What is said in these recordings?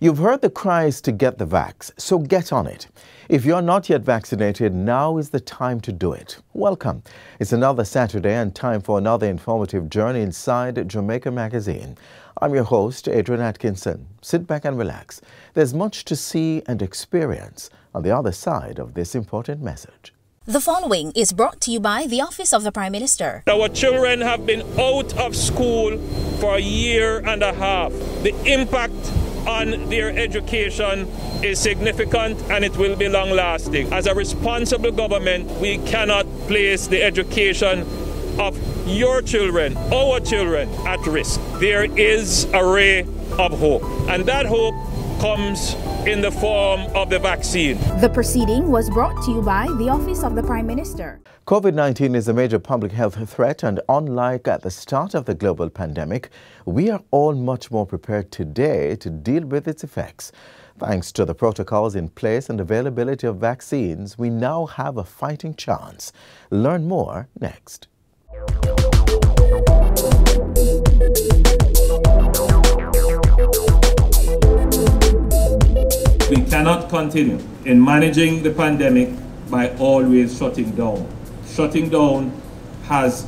You've heard the cries to get the vax, so get on it. If you're not yet vaccinated, now is the time to do it. Welcome. It's another Saturday and time for another informative journey inside Jamaica Magazine. I'm your host, Adrian Atkinson. Sit back and relax. There's much to see and experience on the other side of this important message. The following is brought to you by the Office of the Prime Minister. Our children have been out of school for a year and a half. The impact on their education is significant and it will be long-lasting. As a responsible government, we cannot place the education of your children, our children, at risk. There is a ray of hope, and that hope comes in the form of the vaccine. The proceeding was brought to you by the Office of the Prime Minister. COVID-19 is a major public health threat, and unlike at the start of the global pandemic, we are all much more prepared today to deal with its effects. Thanks to the protocols in place and availability of vaccines, we now have a fighting chance. Learn more next. We cannot continue in managing the pandemic by always shutting down. Shutting down has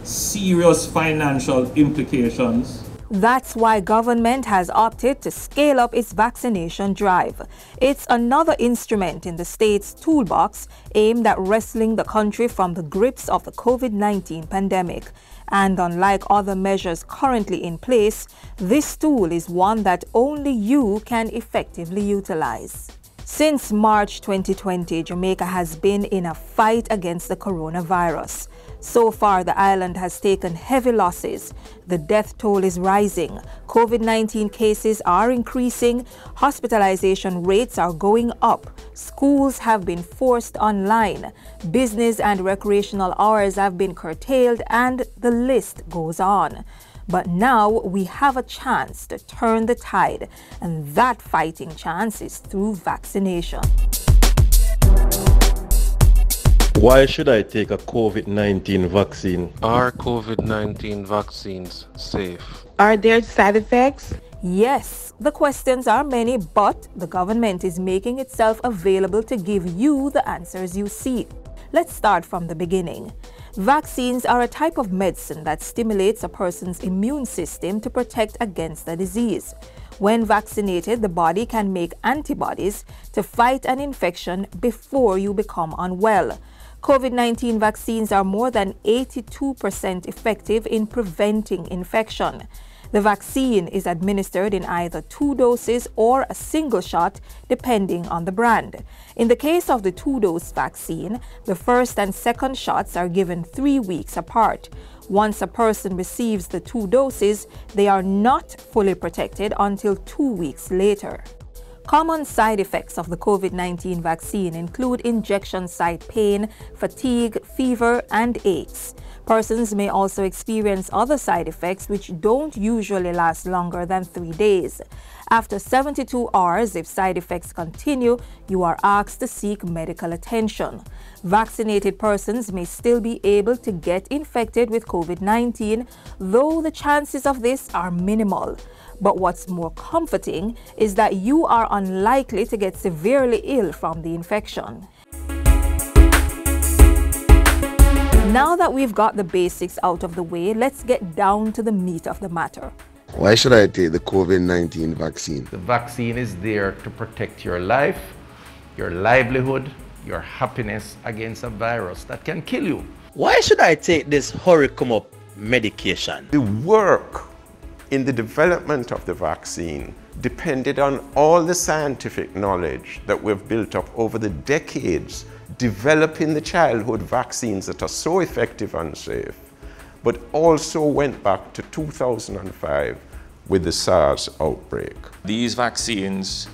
serious financial implications. That's why government has opted to scale up its vaccination drive. It's another instrument in the state's toolbox aimed at wresting the country from the grips of the COVID-19 pandemic. And unlike other measures currently in place, this tool is one that only you can effectively utilize. Since March 2020, Jamaica has been in a fight against the coronavirus. So far, the island has taken heavy losses. The death toll is rising. COVID-19 cases are increasing. Hospitalization rates are going up. Schools have been forced online. Business and recreational hours have been curtailed, and the list goes on. But now we have a chance to turn the tide, and that fighting chance is through vaccination. Why should I take a COVID-19 vaccine? Are COVID-19 vaccines safe? Are there side effects? Yes, the questions are many, but the government is making itself available to give you the answers you seek. Let's start from the beginning. Vaccines are a type of medicine that stimulates a person's immune system to protect against a disease. When vaccinated, the body can make antibodies to fight an infection before you become unwell. COVID-19 vaccines are more than 82% effective in preventing infection. The vaccine is administered in either 2 doses or a single shot, depending on the brand. In the case of the 2-dose vaccine, the first and second shots are given 3 weeks apart. Once a person receives the 2 doses, they are not fully protected until 2 weeks later. Common side effects of the COVID-19 vaccine include injection site pain, fatigue, fever, and aches. Persons may also experience other side effects which don't usually last longer than 3 days. After 72 hours, if side effects continue, you are asked to seek medical attention. Vaccinated persons may still be able to get infected with COVID-19, though the chances of this are minimal. But what's more comforting is that you are unlikely to get severely ill from the infection. Now that we've got the basics out of the way, let's get down to the meat of the matter. Why should I take the COVID-19 vaccine? The vaccine is there to protect your life, your livelihood, your happiness against a virus that can kill you. Why should I take this hurry-come-up medication? The work in the development of the vaccine depended on all the scientific knowledge that we've built up over the decades, developing the childhood vaccines that are so effective and safe, but also went back to 2005 with the SARS outbreak. These vaccines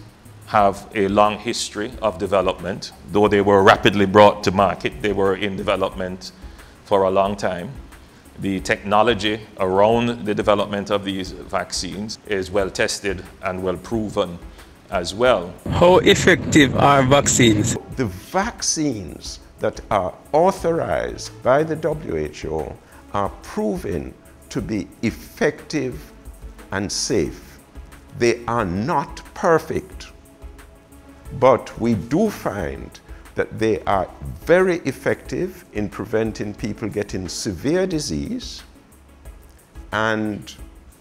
have a long history of development. Though they were rapidly brought to market, they were in development for a long time. The technology around the development of these vaccines is well tested and well proven as well. How effective are vaccines? The vaccines that are authorized by the WHO are proven to be effective and safe. They are not perfect, but we do find that they are very effective in preventing people getting severe disease, and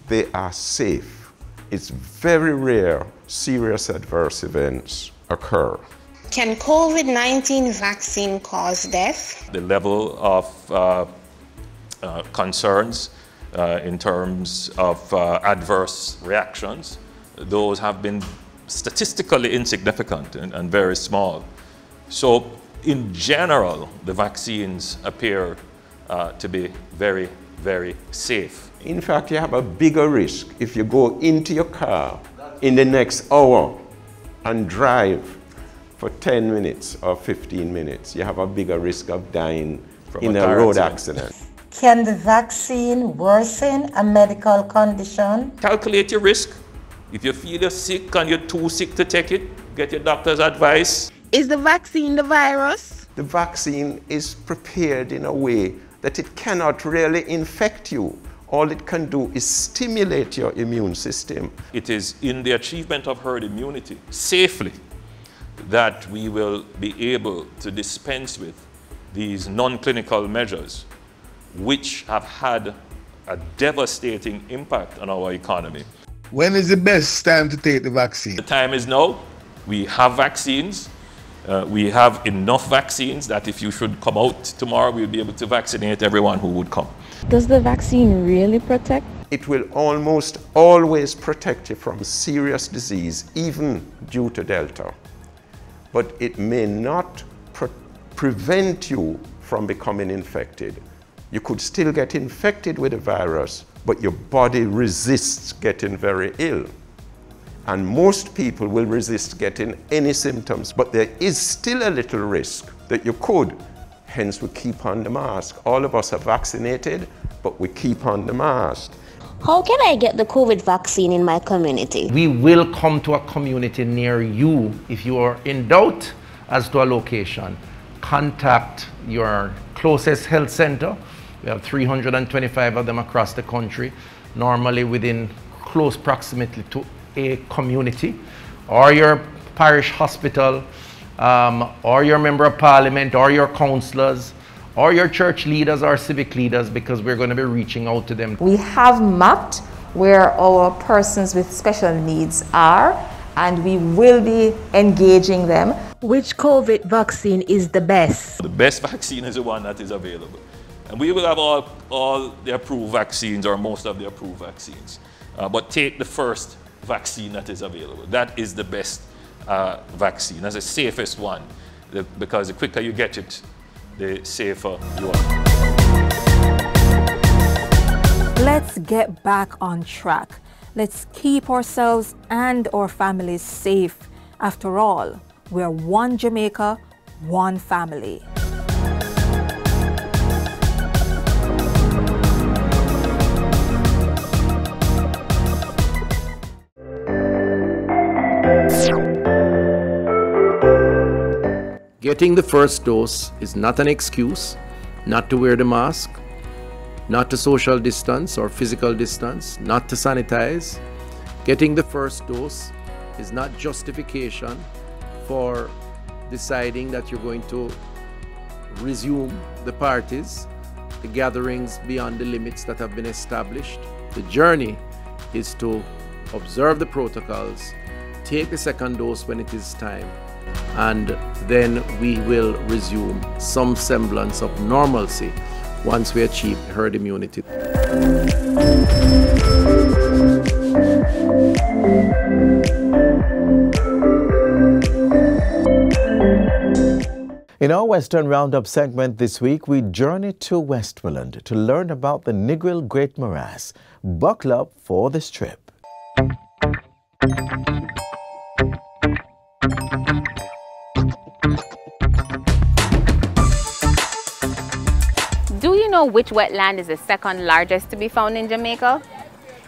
they are safe. It's very rare serious adverse events occur. Can COVID-19 vaccine cause death? The level of concerns in terms of adverse reactions, those have been statistically insignificant and very small. So in general, the vaccines appear to be very, very safe. In fact, you have a bigger risk if you go into your car in the next hour and drive for 10 minutes or 15 minutes. You have a bigger risk of dying in a road accident. Can the vaccine worsen a medical condition? Calculate your risk. If you feel you're sick and you're too sick to take it, get your doctor's advice. Is the vaccine the virus? The vaccine is prepared in a way that it cannot really infect you. All it can do is stimulate your immune system. It is in the achievement of herd immunity safely that we will be able to dispense with these non-clinical measures, which have had a devastating impact on our economy. When is the best time to take the vaccine? The time is now. We have vaccines. We have enough vaccines that if you should come out tomorrow, we'll be able to vaccinate everyone who would come. Does the vaccine really protect? It will almost always protect you from serious disease, even due to Delta. But it may not prevent you from becoming infected. You could still get infected with the virus, but your body resists getting very ill. And most people will resist getting any symptoms, but there is still a little risk that you could. Hence, we keep on the mask. All of us are vaccinated, but we keep on the mask. How can I get the COVID vaccine in my community? We will come to a community near you. If you are in doubt as to a location, contact your closest health center. We have 325 of them across the country, normally within close proximity to a community, or your parish hospital, or your member of parliament, or your councillors, or your church leaders or civic leaders, because we're going to be reaching out to them. We have mapped where our persons with special needs are, and we will be engaging them. Which COVID vaccine is the best? The best vaccine is the one that is available. And we will have all the approved vaccines, or most of the approved vaccines. But take the first vaccine that is available. That is the best vaccine. That's the safest one, because the quicker you get it, the safer you are. Let's get back on track. Let's keep ourselves and our families safe. After all, we're one Jamaica, one family. Getting the first dose is not an excuse not to wear the mask, not to social distance or physical distance, not to sanitize. Getting the first dose is not justification for deciding that you're going to resume the parties, the gatherings beyond the limits that have been established. The journey is to observe the protocols, take the second dose when it is time, and then we will resume some semblance of normalcy once we achieve herd immunity. In our Western Roundup segment this week, we journey to Westmoreland to learn about the Negril Great Morass. Buckle up for this trip. Do you know which wetland is the second largest to be found in Jamaica?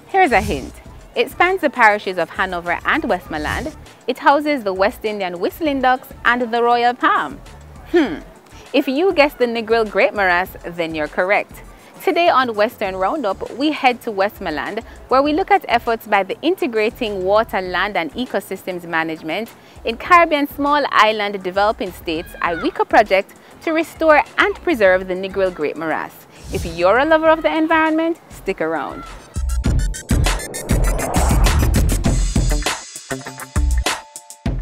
Here's a hint. It spans the parishes of Hanover and Westmoreland. It houses the West Indian whistling ducks and the royal palm. If you guessed the Negril Great Morass, then you're correct. Today on Western Roundup, we head to Westmoreland, where we look at efforts by the Integrating Water, Land and Ecosystems Management in Caribbean Small Island Developing States IWECA project to restore and preserve the Negril Great Morass. If you're a lover of the environment, stick around.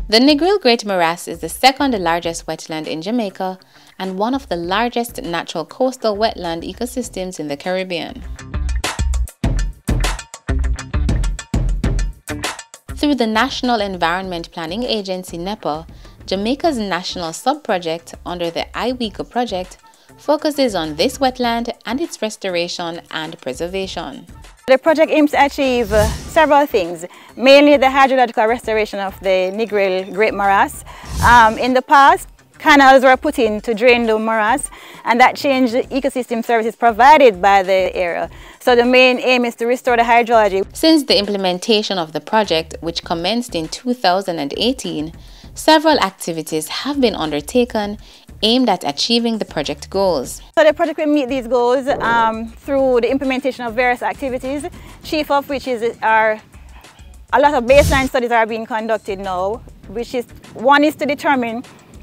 The Negril Great Morass is the second largest wetland in Jamaica and one of the largest natural coastal wetland ecosystems in the Caribbean. Through the National Environment Planning Agency NEPA, Jamaica's national sub-project under the IWECA project focuses on this wetland and its restoration and preservation. The project aims to achieve several things, mainly the hydrological restoration of the Negril Great Morass. In the past, canals were put in to drain the morass, and that changed the ecosystem services provided by the area. So the main aim is to restore the hydrology. Since the implementation of the project, which commenced in 2018, several activities have been undertaken aimed at achieving the project goals. So the project will meet these goals through the implementation of various activities, chief of which is a lot of baseline studies are being conducted now, one is to determine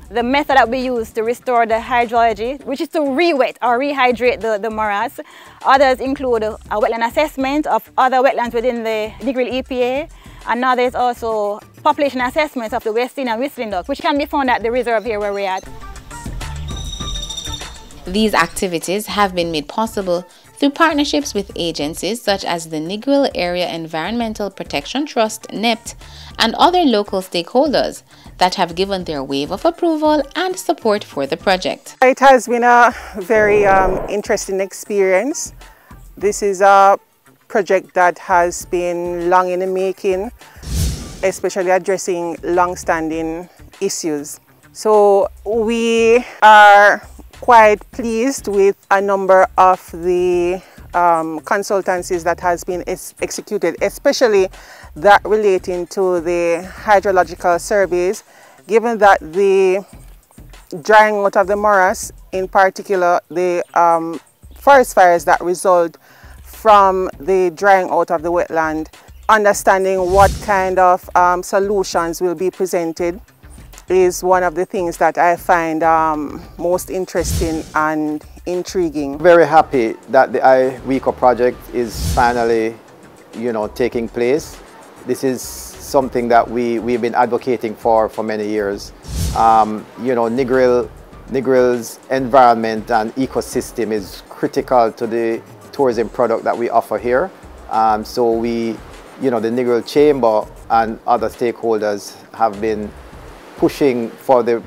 the method that we use to restore the hydrology, which is to re-wet or rehydrate the morass. Others include a wetland assessment of other wetlands within the Negril EPA, and now there's also population assessments of the West Indian whistling duck, which can be found at the reserve here where we're at. These activities have been made possible through partnerships with agencies such as the Negril Area Environmental Protection Trust, NEPT, and other local stakeholders that have given their wave of approval and support for the project. It has been a very interesting experience. This is a project that has been long in the making, especially addressing long-standing issues. So we are quite pleased with a number of the consultancies that has been executed, especially that relating to the hydrological surveys, given that the drying out of the morass, in particular the forest fires that result from the drying out of the wetland, understanding what kind of solutions will be presented is one of the things that I find most interesting and intriguing. Very happy that the IWECA project is finally, taking place. This is something that we've been advocating for many years. Negril's environment and ecosystem is critical to the tourism product that we offer here. So the Negril Chamber and other stakeholders have been pushing for the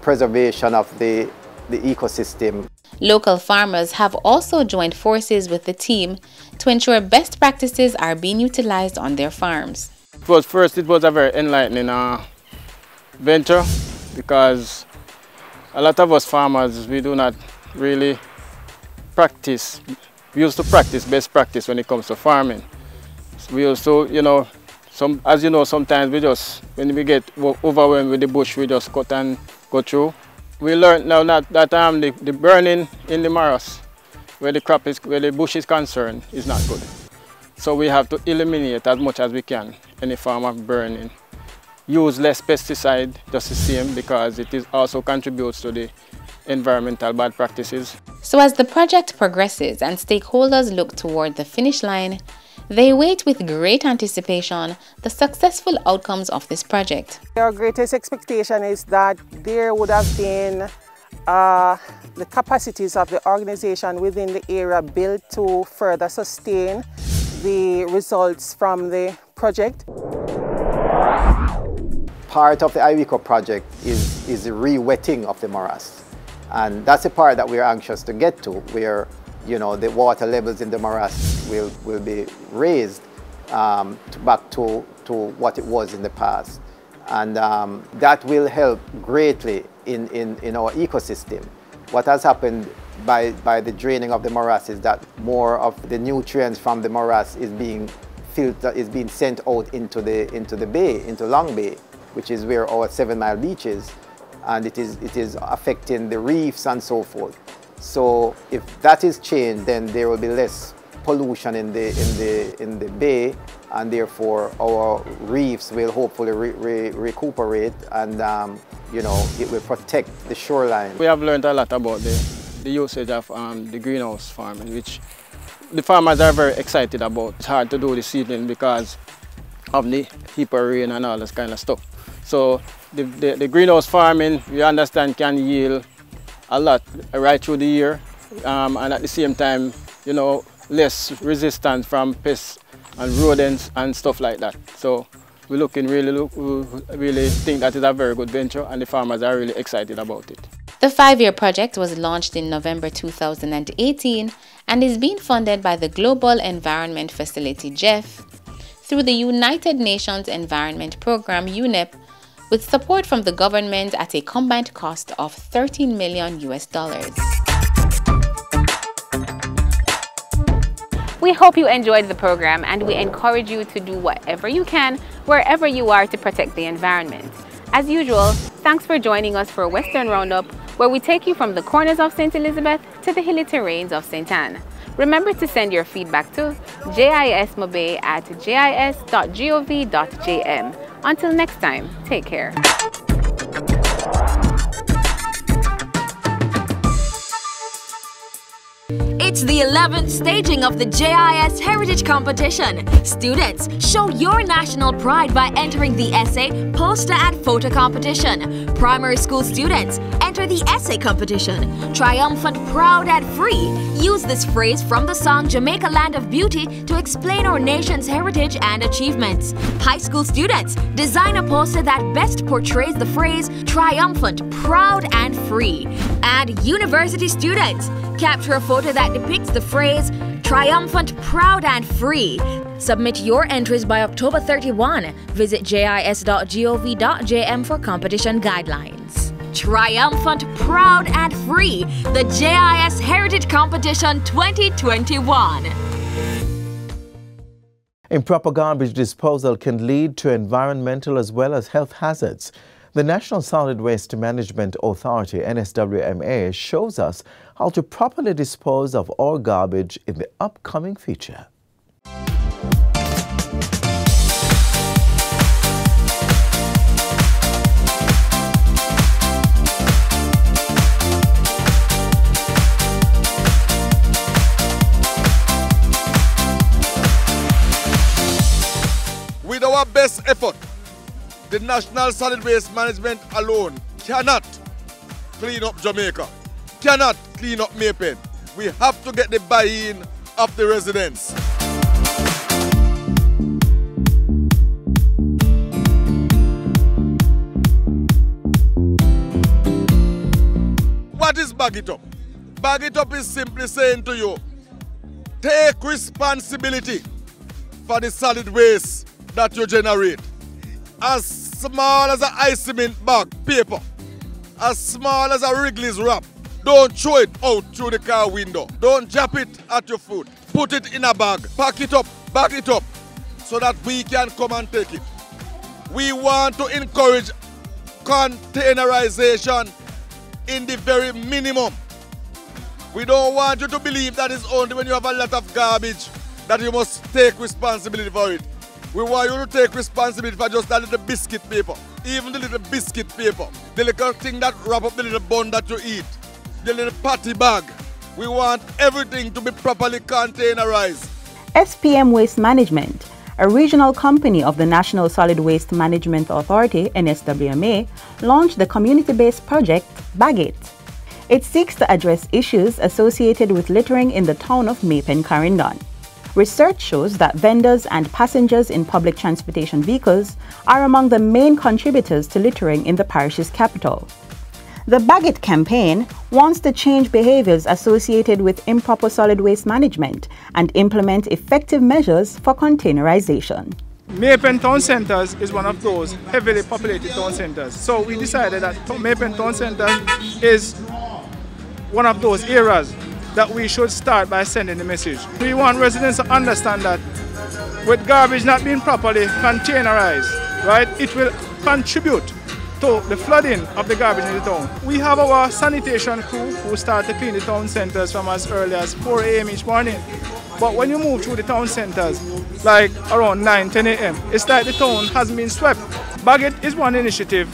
preservation of the ecosystem. Local farmers have also joined forces with the team to ensure best practices are being utilized on their farms. It was a very enlightening venture, because a lot of us farmers, we do not really practice. We used to practice best practice when it comes to farming. We also, sometimes we just, when we get overwhelmed with the bush, we just cut and go through. We learned now that the burning in the morass, where the bush is concerned, is not good. So we have to eliminate as much as we can any form of burning. Use less pesticide, just the same, because it also contributes to the environmental bad practices. So as the project progresses and stakeholders look toward the finish line, they wait with great anticipation the successful outcomes of this project. Our greatest expectation is that there would have been the capacities of the organization within the area built to further sustain the results from the project. Part of the IWECA project is the re-wetting of the morass. And that's the part that we're anxious to get to, where the water levels in the morass will be raised back to what it was in the past. And that will help greatly in our ecosystem. What has happened by the draining of the morass is that more of the nutrients from the morass is being sent out into the bay, into Long Bay, which is where our 7 Mile Beach is, and it is affecting the reefs and so forth. So if that is changed, then there will be less pollution in the bay, and therefore our reefs will hopefully recuperate, and you know, it will protect the shoreline. We have learned a lot about the usage of the greenhouse farming, which the farmers are very excited about. It's hard to do this seedling because of the heap of rain and all this kind of stuff. So the greenhouse farming, we understand, can yield a lot right through the year, and at the same time, you know, less resistance from pests and rodents and stuff like that. So we really think that is a very good venture, and the farmers are really excited about it. The 5-year project was launched in November 2018 and is being funded by the Global Environment Facility (GEF) through the United Nations Environment Program (UNEP), with support from the government at a combined cost of $13 million. We hope you enjoyed the program, and we encourage you to do whatever you can, wherever you are, to protect the environment. As usual, thanks for joining us for Western Roundup, where we take you from the corners of St. Elizabeth to the hilly terrains of St. Anne. Remember to send your feedback to jismobe@jis.gov.jm. Until next time, take care. It's the 11th staging of the JIS Heritage Competition. Students, show your national pride by entering the essay, poster and photo competition. Primary school students, enter the essay competition. Triumphant, proud and free. Use this phrase from the song Jamaica Land of Beauty to explain our nation's heritage and achievements. High school students, design a poster that best portrays the phrase triumphant, proud and free. And university students, capture a photo that depicts the phrase triumphant, proud and free. Submit your entries by October 31. Visit jis.gov.jm for competition guidelines. Triumphant, proud and free, the JIS Heritage Competition 2021. Improper garbage disposal can lead to environmental as well as health hazards. The National Solid Waste Management Authority, NSWMA, shows us how to properly dispose of our garbage in the upcoming feature. With our best effort, the National Solid Waste Management alone cannot clean up Jamaica, cannot clean up Maypen. We have to get the buy-in of the residents. What is Bag It Up? Bag It Up is simply saying to you, take responsibility for the solid waste that you generate. As small as an ice cement bag, paper, as small as a Wrigley's wrap, don't throw it out through the car window. Don't drop it at your foot. Put it in a bag, pack it up, bag it up, so that we can come and take it. We want to encourage containerization in the very minimum. We don't want you to believe that it's only when you have a lot of garbage that you must take responsibility for it. We want you to take responsibility for just that little biscuit paper, even the little biscuit paper, the little thing that wrap up the little bun that you eat, the little patty bag. We want everything to be properly containerized. SPM Waste Management, a regional company of the National Solid Waste Management Authority, NSWMA, launched the community-based project Bag It. It seeks to address issues associated with littering in the town of Maypen-Carindon. Research shows that vendors and passengers in public transportation vehicles are among the main contributors to littering in the parish's capital. The Bag It campaign wants to change behaviors associated with improper solid waste management and implement effective measures for containerization. Maypen Town Centers is one of those heavily populated town centers. So we decided that Maypen Town Center is one of those areas that we should start by sending the message. We want residents to understand that with garbage not being properly containerized, right, it will contribute to the flooding of the garbage in the town. We have our sanitation crew who start to clean the town centers from as early as 4 a.m. each morning. But when you move through the town centers, like around 9, 10 a.m., it's like the town hasn't been swept. Baggett is one initiative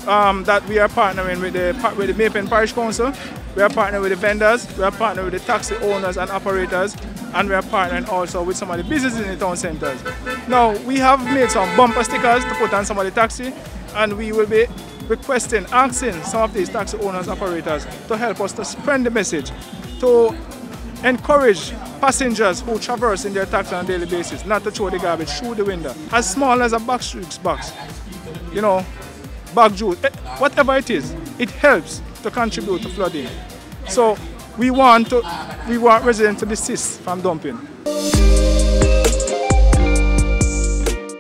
that we are partnering with the Maypen Parish Council. We are partnering with the vendors, we are partnering with the taxi owners and operators, and we are partnering also with some of the businesses in the town centers. Now, we have made some bumper stickers to put on some of the taxi, and we will be asking some of these taxi owners, operators to help us to spread the message, to encourage passengers who traverse in their taxi on a daily basis not to throw the garbage through the window. As small as a box, you know, bag juice, whatever it is, it helps to contribute to flooding. So we want residents to desist from dumping.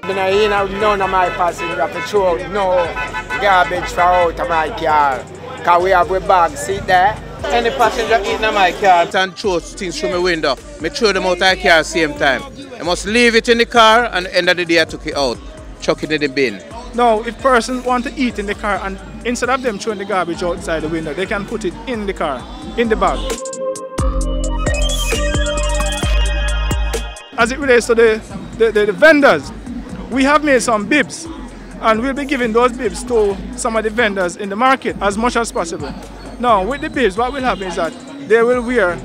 None of my passengers have to throw no garbage for out of my car. Because we have a bag, sit there. Any passenger eating in my car and throw things through my window, I throw them out of the car at the same time. I must leave it in the car, and at the end of the day I took it out, chuck it in the bin. Now, if persons want to eat in the car, and instead of them throwing the garbage outside the window, they can put it in the car, in the bag. As it relates to the vendors, we have made some bibs, and we'll be giving those bibs to some of the vendors in the market as much as possible. Now, with the bibs, what will happen is that they will wear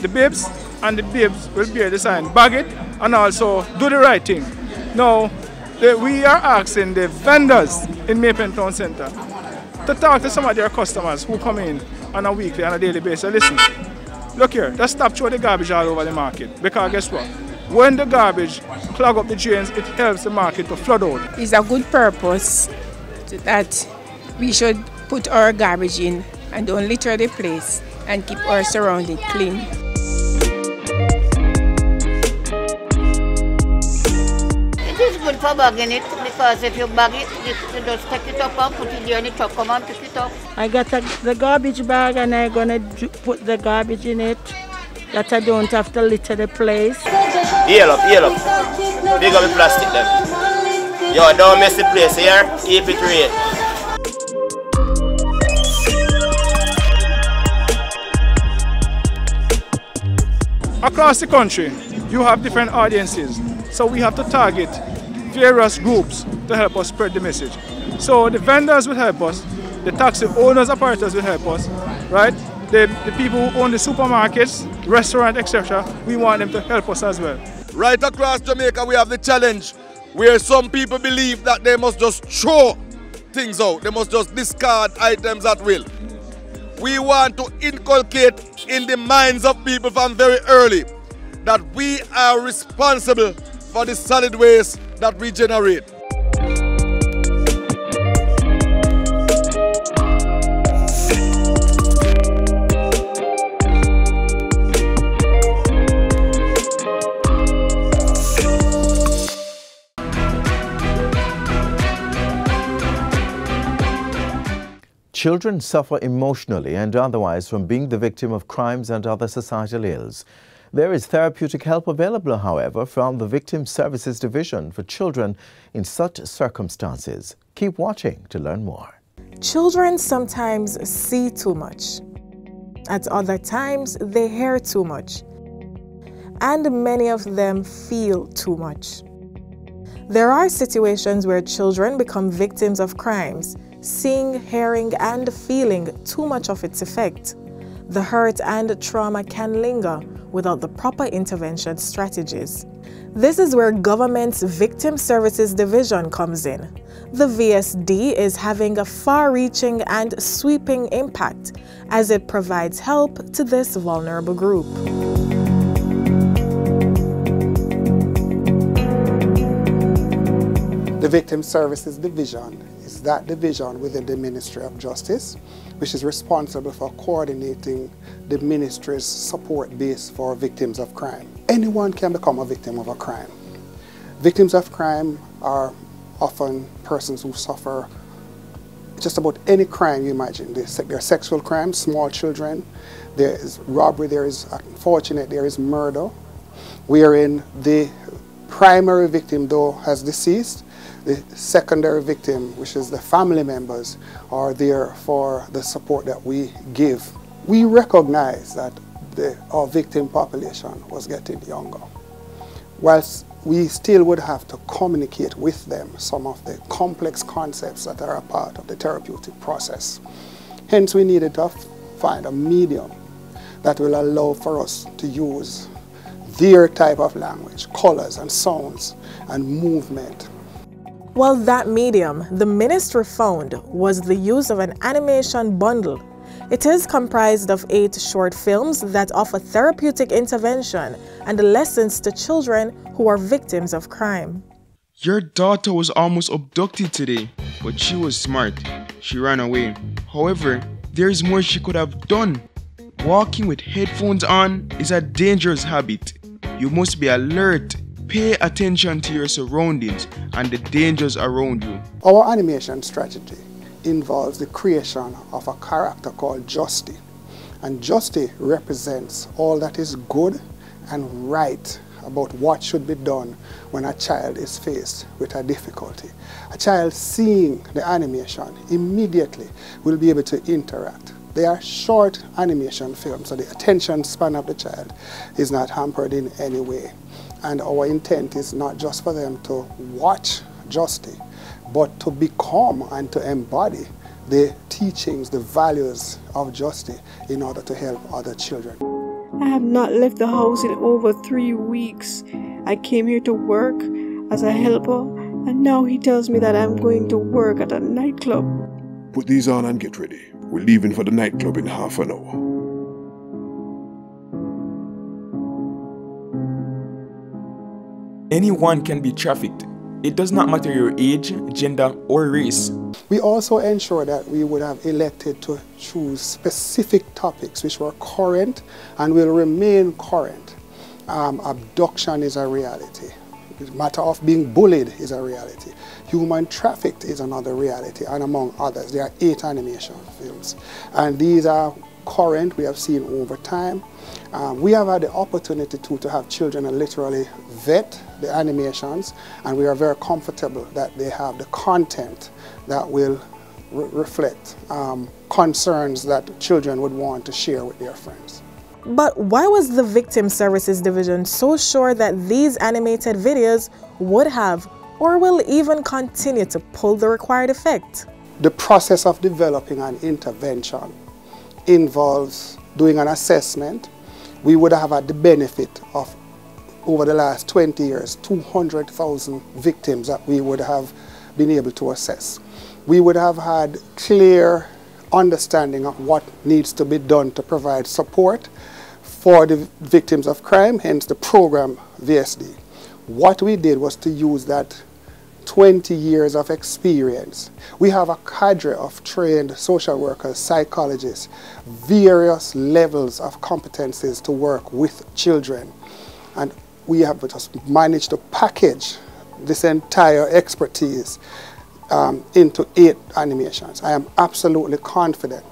the bibs, and the bibs will bear the sign Baggett, and also do the right thing. Now, we are asking the vendors in Maypen Town Centre to talk to some of their customers who come in on a weekly and a daily basis. Listen, look here, just stop throwing the garbage all over the market, because guess what? When the garbage clog up the drains, it helps the market to flood out. It's a good purpose that we should put our garbage in and don't litter the place and keep our surroundings clean. It is good for bagging it, because if you bag it, you just take it up and put it there in the truck, come and pick it up. I got the garbage bag and I'm going to put the garbage in it, that I don't have to litter the place. Heel up. Big up the plastic then. Yo, don't mess the place here, keep it real. Across the country, you have different audiences, so we have to target various groups to help us spread the message. So the vendors will help us, the taxi owners, operators will help us, right? The people who own the supermarkets, restaurants, etc., we want them to help us as well. Right across Jamaica, we have the challenge where some people believe that they must just throw things out, they must just discard items at will. We want to inculcate in the minds of people from very early that we are responsible for the solid waste that we generate. Children suffer emotionally and otherwise from being the victim of crimes and other societal ills. There is therapeutic help available, however, from the Victim Services Division for children in such circumstances. Keep watching to learn more. Children sometimes see too much. At other times, they hear too much. And many of them feel too much. There are situations where children become victims of crimes, seeing, hearing, and feeling too much of its effect. The hurt and trauma can linger without the proper intervention strategies. This is where government's Victim Services Division comes in. The VSD is having a far-reaching and sweeping impact as it provides help to this vulnerable group. The Victim Services Division is that division within the Ministry of Justice, which is responsible for coordinating the ministry's support base for victims of crime. Anyone can become a victim of a crime. Victims of crime are often persons who suffer just about any crime you imagine. There are sexual crimes, small children, there is robbery, there is, unfortunately, there is murder, wherein the primary victim, though, has deceased. The secondary victim, which is the family members, are there for the support that we give. We recognize that our victim population was getting younger. Whilst we still would have to communicate with them some of the complex concepts that are a part of the therapeutic process. Hence, we needed to find a medium that will allow for us to use their type of language, colors and sounds and movement. Well, that medium the ministry found was the use of an animation bundle. It is comprised of 8 short films that offer therapeutic intervention and lessons to children who are victims of crime. Your daughter was almost abducted today, but she was smart. She ran away. However, there is more she could have done. Walking with headphones on is a dangerous habit. You must be alert. Pay attention to your surroundings and the dangers around you. Our animation strategy involves the creation of a character called Justy. And Justy represents all that is good and right about what should be done when a child is faced with a difficulty. A child seeing the animation immediately will be able to interact. They are short animation films, so the attention span of the child is not hampered in any way. And our intent is not just for them to watch Justy, but to become and to embody the teachings, the values of Justy in order to help other children. I have not left the house in over 3 weeks. I came here to work as a helper, and now he tells me that I'm going to work at a nightclub. Put these on and get ready. We're leaving for the nightclub in half an hour. Anyone can be trafficked. It does not matter your age, gender, or race. We also ensure that we would have elected to choose specific topics which were current and will remain current. Abduction is a reality. The matter of being bullied is a reality. Human trafficked is another reality, and among others. There are 8 animation films. And these are current, we have seen over time. We have had the opportunity to have children literally vet the animations, and we are very comfortable that they have the content that will reflect concerns that children would want to share with their friends. But why was the Victim Services Division so sure that these animated videos would have or will even continue to pull the required effect? The process of developing an intervention involves doing an assessment. We would have had the benefit of, over the last 20 years, 200,000 victims that we would have been able to assess. We would have had clear understanding of what needs to be done to provide support for the victims of crime, hence the program VSD. What we did was to use that 20 years of experience. We have a cadre of trained social workers, psychologists, various levels of competencies to work with children. And we have just managed to package this entire expertise into 8 animations. I am absolutely confident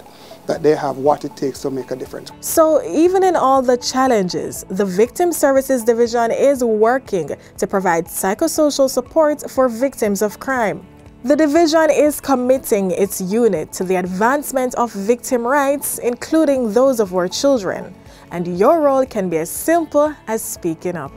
that they have what it takes to make a difference. So even in all the challenges, the Victim Services Division is working to provide psychosocial support for victims of crime. The division is committing its unit to the advancement of victim rights, including those of our children. And your role can be as simple as speaking up.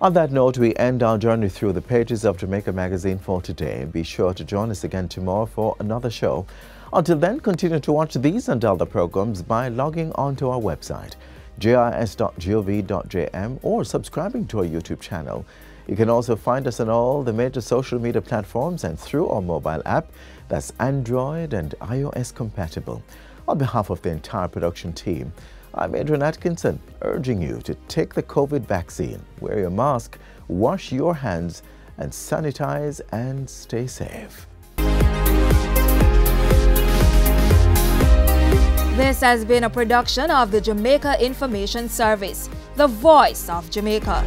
On that note, we end our journey through the pages of Jamaica Magazine for today. Be sure to join us again tomorrow for another show. Until then, continue to watch these and other programs by logging onto our website, jis.gov.jm, or subscribing to our YouTube channel. You can also find us on all the major social media platforms and through our mobile app that's Android and iOS compatible. On behalf of the entire production team, I'm Adrian Atkinson, urging you to take the COVID vaccine, wear your mask, wash your hands, and sanitize and stay safe. This has been a production of the Jamaica Information Service, the voice of Jamaica.